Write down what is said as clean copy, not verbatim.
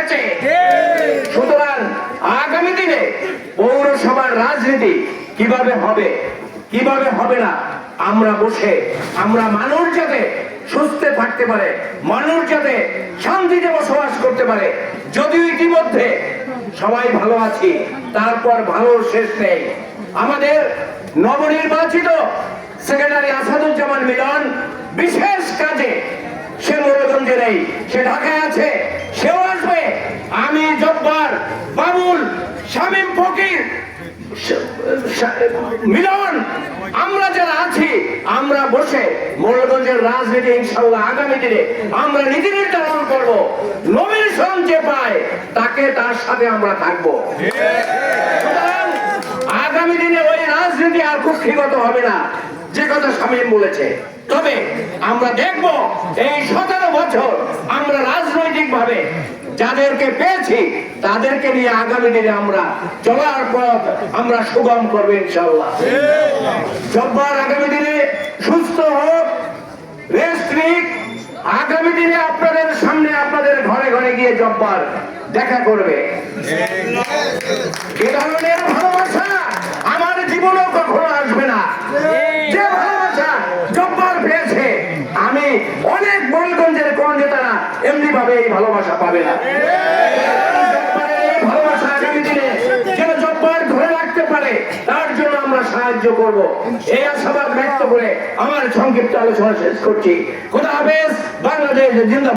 হয়েছে। সুতরাং আগামী দিনে পৌরসভার রাজনীতি কিভাবে হবে কিভাবে হবে না, আমরা বসে আমরা মানুষ যাতে সুস্থ থাকতে পারে, মানুষ যাতে শান্তিতে বসবাস করতে পারে। যদিও ইতিমধ্যে সবাই ভালো আছি, তারপর ভালো শেষ নেই। আমাদের নবনির্বাচিত সেক্রেটারি আসাদুজ্জামান মিলন বিশেষ কাজে সে মোড়লগঞ্জে নেই, সে ঢাকায় আছে, সেও আসবে। আমি জব্বার, বাবুল, শামীম ফকির, মিলন, আমরা যারা আছি আমরা বসে মোড়লগঞ্জের রাজনীতি ইনশাআল্লাহ আগামী দিনে আমরা নীতি নির্ধারণ করবো। নমিনেশন যে পায় তাকে তার সাথে আমরা থাকবো। সুতরাং আগামী দিনে ওই রাজনীতি আর কুক্ষিগত হবে না, যে কথা শামীম বলেছে। তবে আমরা দেখব এই 17 বছর আমরা রাজনৈতিক ভাবে যাদেরকে পেয়েছি তাদেরকে নিয়ে আগামী দিনে আমরা চলার পথ আমরা সুগম করবো ইনশাআল্লাহ। জব্বার আগামী দিনে সুস্থ হোক, রেস্ট নিক। আগামী দিনে আপনাদের সামনে আপনাদের ঘরে ঘরে গিয়ে জব্বার দেখা করবে। এ ধরনের ভালোবাসা আমার জীবনেও কখনো আসবে না। যে ভালোবাসা জব্বার পেয়েছে, আমি অনেক মোড়লগঞ্জের কোন নেতারা এমনি ভাবে এই ভালোবাসা পাবে না। জব্বারের এই ভালোবাসা আগামী দিনে যেন জব্বার ধরে রাখতে পারে তার জন্য আমরা সাহায্য করব। এই আশাবাদ ব্যক্ত করে আমার সংক্ষিপ্ত আলোচনা শেষ করছি। খোদা হাফেজ। বাংলাদেশ জিন্দাবাদ।